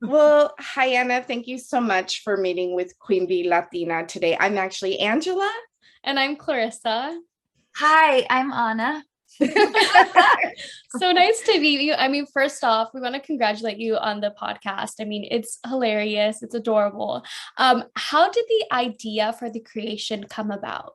Well, hi, Anna. Thank you so much for meeting with Queen Bee Latina today. I'm actually Angela. And I'm Clarissa. Hi, I'm Anna. So nice to meet you. I mean, first off, we want to congratulate you on the podcast. I mean, it's hilarious, it's adorable. How did the idea for the creation come about?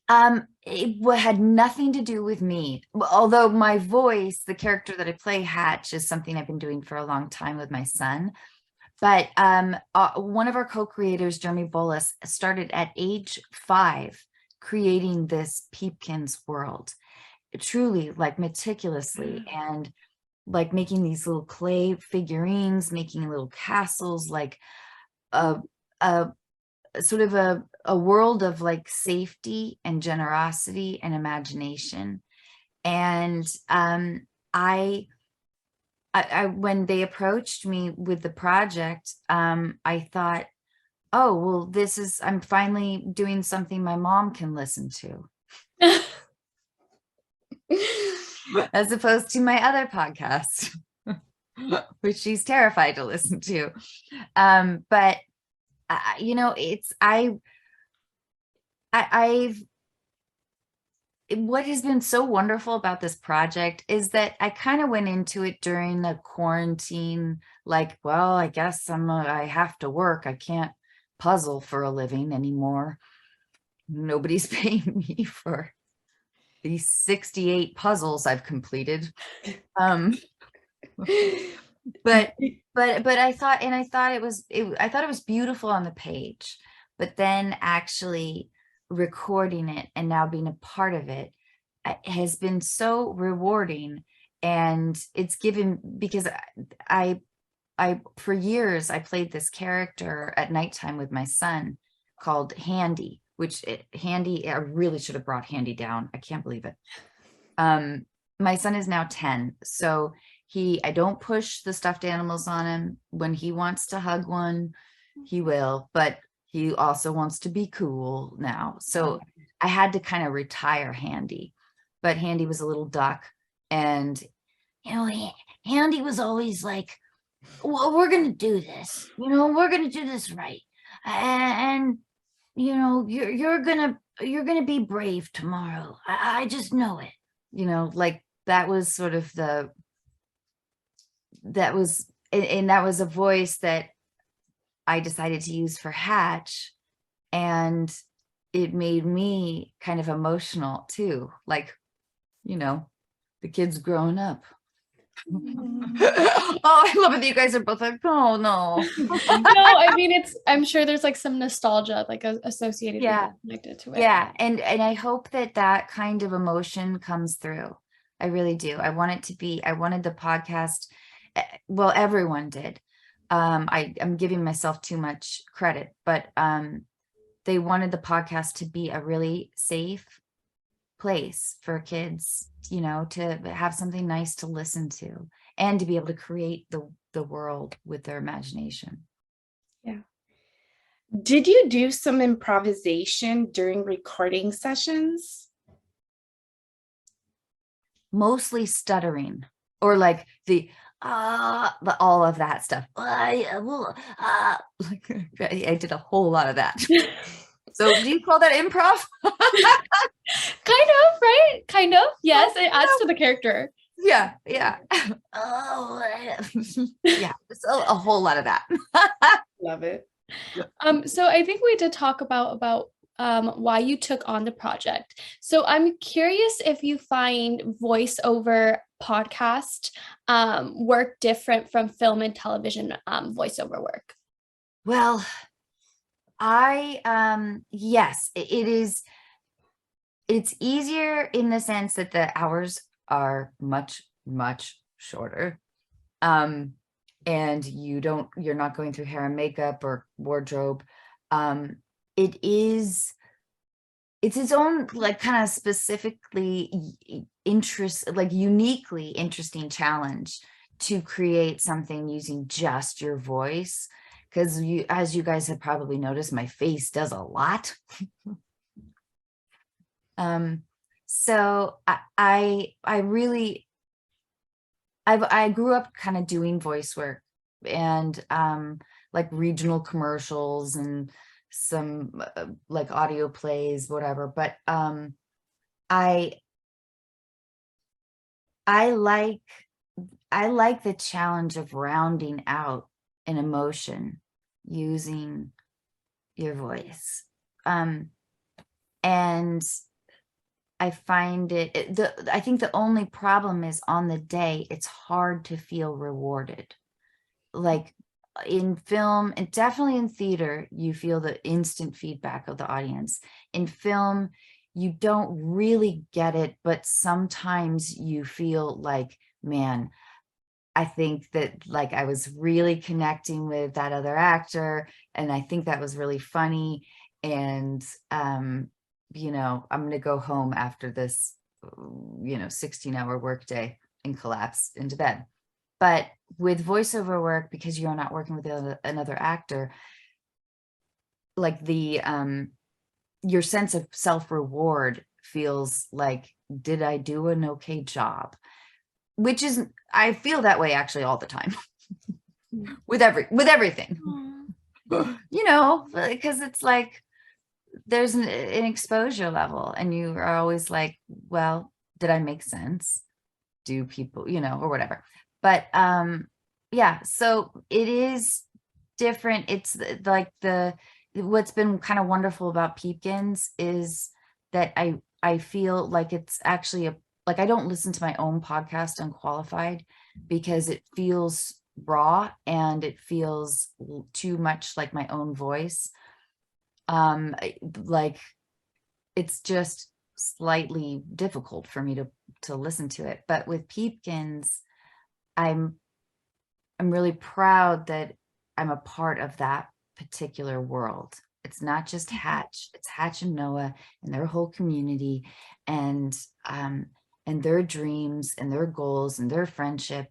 It had nothing to do with me. Although my voice, the character that I play, Hatch, is something I've been doing for a long time with my son. But one of our co-creators, Jeremy Bolus, started at age 5 creating this Peepkins world, truly like meticulously, and like making these little clay figurines, making little castles, like a sort of a world of like safety and generosity and imagination. And I when they approached me with the project, I thought, oh, well, I'm finally doing something my mom can listen to, as opposed to my other podcast, which she's terrified to listen to. But you know, I've what has been so wonderful about this project is that I kind of went into it during the quarantine, like, well, I guess I have to work. I can't puzzle for a living anymore. Nobody's paying me for these 68 puzzles I've completed. But I thought, and I thought I thought it was beautiful on the page, but then actually recording it and now being a part of it has been so rewarding. And it's given, because I for years I played this character at nighttime with my son called Handy, Handy, I really should have brought Handy down. I can't believe it. My son is now 10, so I don't push the stuffed animals on him. When he wants to hug one, he will, but he also wants to be cool now. So I had to kind of retire Handy, but Handy was a little duck. And, you know, Handy was always like, well, we're going to do this, you know, we're going to do this right. And, you know, you're going to be brave tomorrow. I just know it, you know, like that was sort of that was a voice that I decided to use for Hatch, and it made me kind of emotional too. Like, you know, the kid's growing up. Oh, I love it that you guys are both like, oh no. No, I mean, I'm sure there's like some nostalgia like associated with it, connected to it. Yeah, and I hope that kind of emotion comes through. I really do. I wanted the podcast, well, everyone did. I'm giving myself too much credit, but they wanted the podcast to be a really safe place for kids, you know, to have something nice to listen to and to be able to create the world with their imagination. Yeah. Did you do some improvisation during recording sessions? Mostly stuttering, or like all of that stuff. I did a whole lot of that. So do you call that improv? Kind of, right? Kind of. Yes, it adds to the character. Yeah. Oh, yeah. It's a whole lot of that. Love it. So I think we did talk about why you took on the project. So I'm curious if you find voiceover podcast work different from film and television voiceover work. Well, yes, it is. It's easier in the sense that the hours are much shorter. And you're not going through hair and makeup or wardrobe. It's its own, like, kind of specifically uniquely interesting challenge to create something using just your voice, because as you guys have probably noticed, my face does a lot. So I grew up kind of doing voice work and like regional commercials and some like audio plays, whatever. But I like the challenge of rounding out an emotion using your voice. And I find I think the only problem is on the day, it's hard to feel rewarded. Like in film and definitely in theater, you feel the instant feedback of the audience. In film, you don't really get it, but sometimes you feel like, man, I think that like I was really connecting with that other actor, and I think that was really funny. And you know, I'm going to go home after this, 16-hour workday and collapse into bed. But with voiceover work, because you're not working with another actor, like your sense of self-reward feels like, did I do an okay job? Which is, I feel that way actually all the time with everything, because it's like, there's an exposure level and you are always like, well, did I make sense? Do people, or whatever. But yeah, so it is different. It's like what's been kind of wonderful about Peepkins is that I feel like it's actually I don't listen to my own podcast Unqualified because it feels raw and it feels too much like my own voice. Like it's just slightly difficult for me to listen to it. But with Peepkins, I'm really proud that I'm a part of that particular world. It's not just Hatch, it's Hatch and Noah and their whole community and their dreams and their goals and their friendship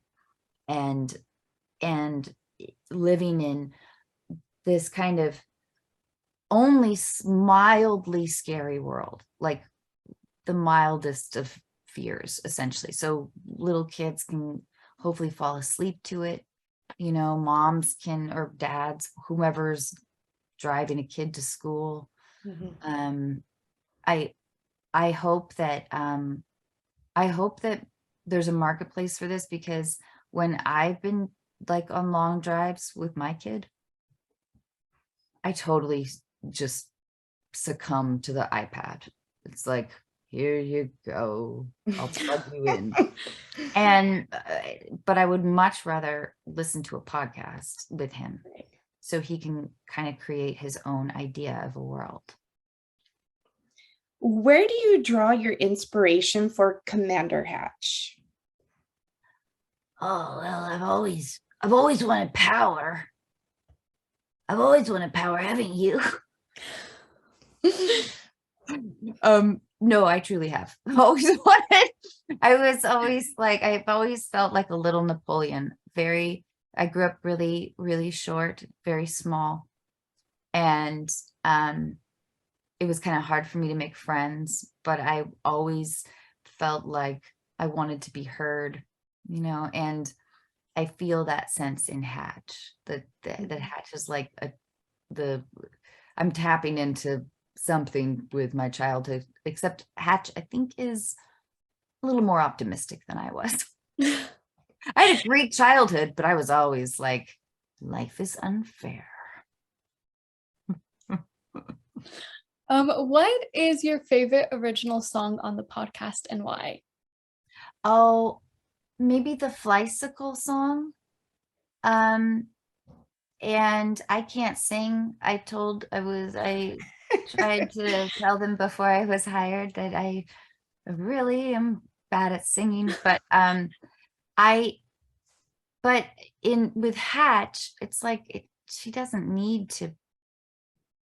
and living in this kind of only mildly scary world, like the mildest of fears, essentially. So little kids can hopefully fall asleep to it. Moms can, or dads, whomever's driving a kid to school. Mm-hmm. I hope that there's a marketplace for this, because when I've been like on long drives with my kid, I totally just succumb to the iPad. It's like, here you go, I'll plug you in. And but I would much rather listen to a podcast with him, so he can kind of create his own idea of a world. Where do you draw your inspiration for Commander Hatch? Oh, well, I've always wanted power. I've always wanted power, haven't you? No, I truly have. I've always felt like a little Napoleon. I grew up really, really short, very small. And it was kind of hard for me to make friends, but I always felt like I wanted to be heard, and I feel that sense in Hatch, that Hatch is like I'm tapping into something with my childhood, except Hatch, I think, is a little more optimistic than I was. I had a great childhood, but I was always like, life is unfair. What is your favorite original song on the podcast and why? Oh, maybe the Flysicle song. And I can't sing. I tried to tell them before I was hired that I really am bad at singing, but with Hatch, it's like she doesn't need to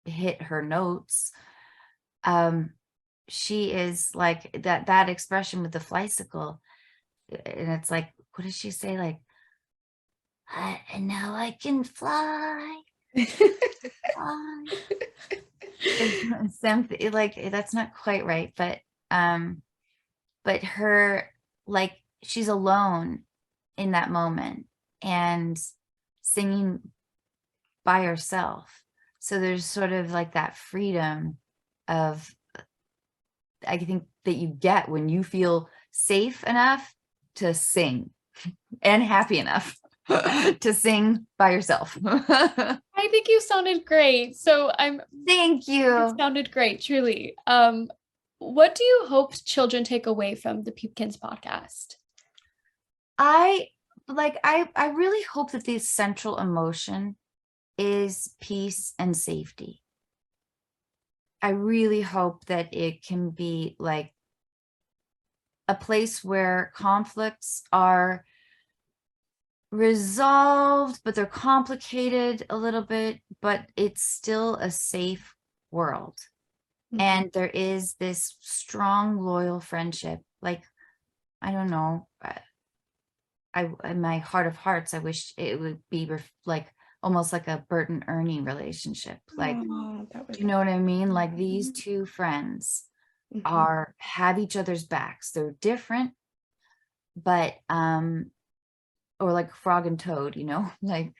hit her notes. She is like that expression with the Flysicle, and it's like, what does she say? Like, and now I can fly. Something like that's not quite right, but her, like, she's alone in that moment, and singing by yourself. So there's sort of like that freedom of, I think, that you get when you feel safe enough to sing and happy enough to sing by yourself. I think you sounded great. So Thank you. It sounded great, truly. What do you hope children take away from the Peepkins podcast? I really hope that the central emotion is peace and safety. I really hope that it can be like a place where conflicts are resolved, but they're complicated a little bit, but it's still a safe world. Mhm. And there is this strong, loyal friendship. Like, I don't know, in my heart of hearts, I wish it would be like almost like a Bert and Ernie relationship. Like, Oh, that would you know what I mean? Like these two friends have each other's backs. They're different, but or like frog and toad, you know, like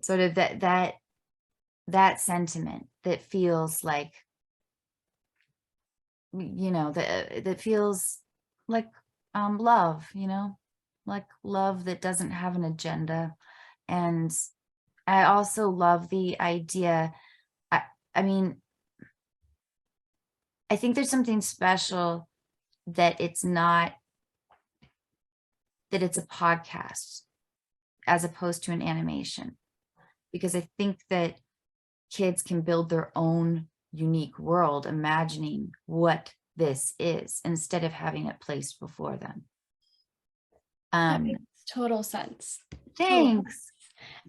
sort of that sentiment that feels like, you know, that feels like love, you know, like love that doesn't have an agenda. And I also love the idea. I mean, I think there's something special that it's not, that it's a podcast as opposed to an animation, because I think that kids can build their own unique world, imagining what this is instead of having it placed before them. That makes total sense. Thanks.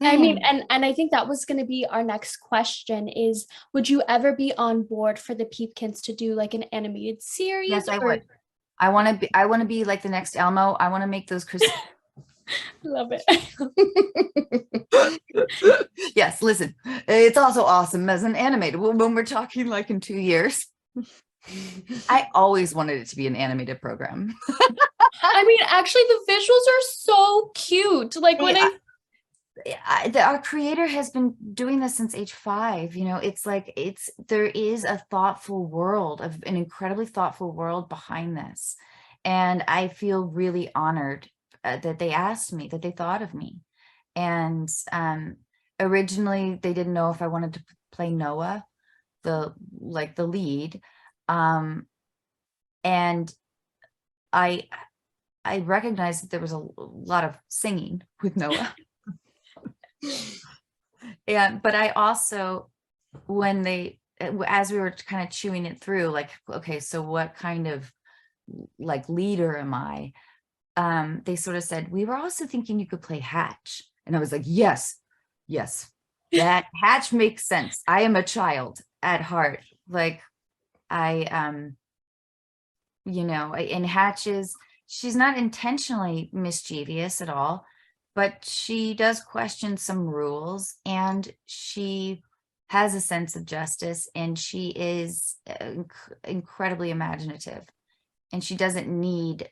I mean, and I think that was going to be our next question is, would you ever be on board for the Peepkins to do like an animated series? Yes, I would. I want to be like the next Elmo. I want to make those Love it. Yes, listen, it's also awesome as an animated. When we're talking like in 2 years, I always wanted it to be an animated program. I mean, actually, the visuals are so cute. Like when our creator has been doing this since age 5. You know, it's like there is a thoughtful world, of an incredibly thoughtful world behind this, and I feel really honored that they asked me, that they thought of me. And originally they didn't know if I wanted to play Noah, the lead, and I recognized that there was a lot of singing with Noah. But I also, as we were kind of chewing it through, like, okay, so what kind of like leader am I? They sort of said, we were also thinking you could play Hatch. And I was like, yes, that Hatch makes sense. I am a child at heart. Like you know, and Hatch she's not intentionally mischievous at all, but she does question some rules, and she has a sense of justice, and she is incredibly imaginative, and she doesn't need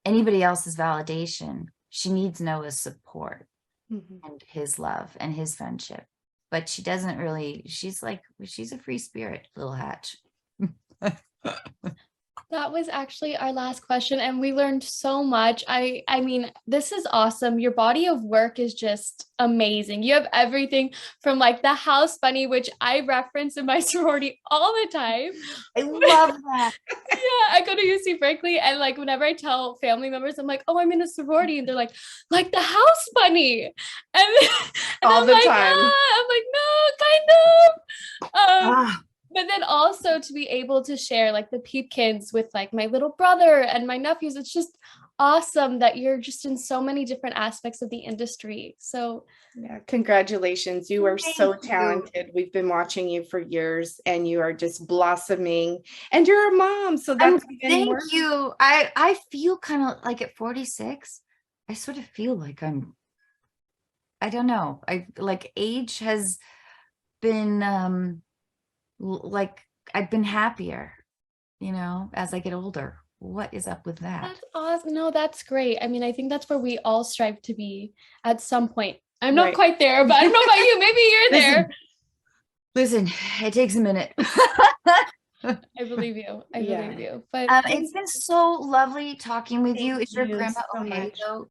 anybody else's validation. She needs Noah's support and his love and his friendship, but she doesn't really, she's a free spirit, little Hatch. That was actually our last question, and we learned so much. I mean, this is awesome. Your body of work is just amazing. You have everything from like the house bunny, which I reference in my sorority all the time. I love that. Yeah, I go to UC Berkeley, and like whenever I tell family members, I'm like, oh, I'm in a sorority, and they're like the house bunny, and all I'm the like, time. I'm like, no, kind of. But then also to be able to share like the Peepkins with like my little brother and my nephews, it's just awesome that you're just in so many different aspects of the industry. So yeah, congratulations. You are so Thank you. talented. We've been watching you for years, and you are just blossoming, and you're a mom. So that's even more. Thank you. I feel kind of like at 46, I sort of feel like I don't know. I like age has been like I've been happier, you know, as I get older. what is up with that? That's awesome. No, that's great. I mean, I think that's where we all strive to be at some point. I'm not quite there, but I don't know about you. Maybe you're there. Listen, it takes a minute. I believe you. I believe you. But it's been so lovely talking with you. Is your grandma so okay much. though?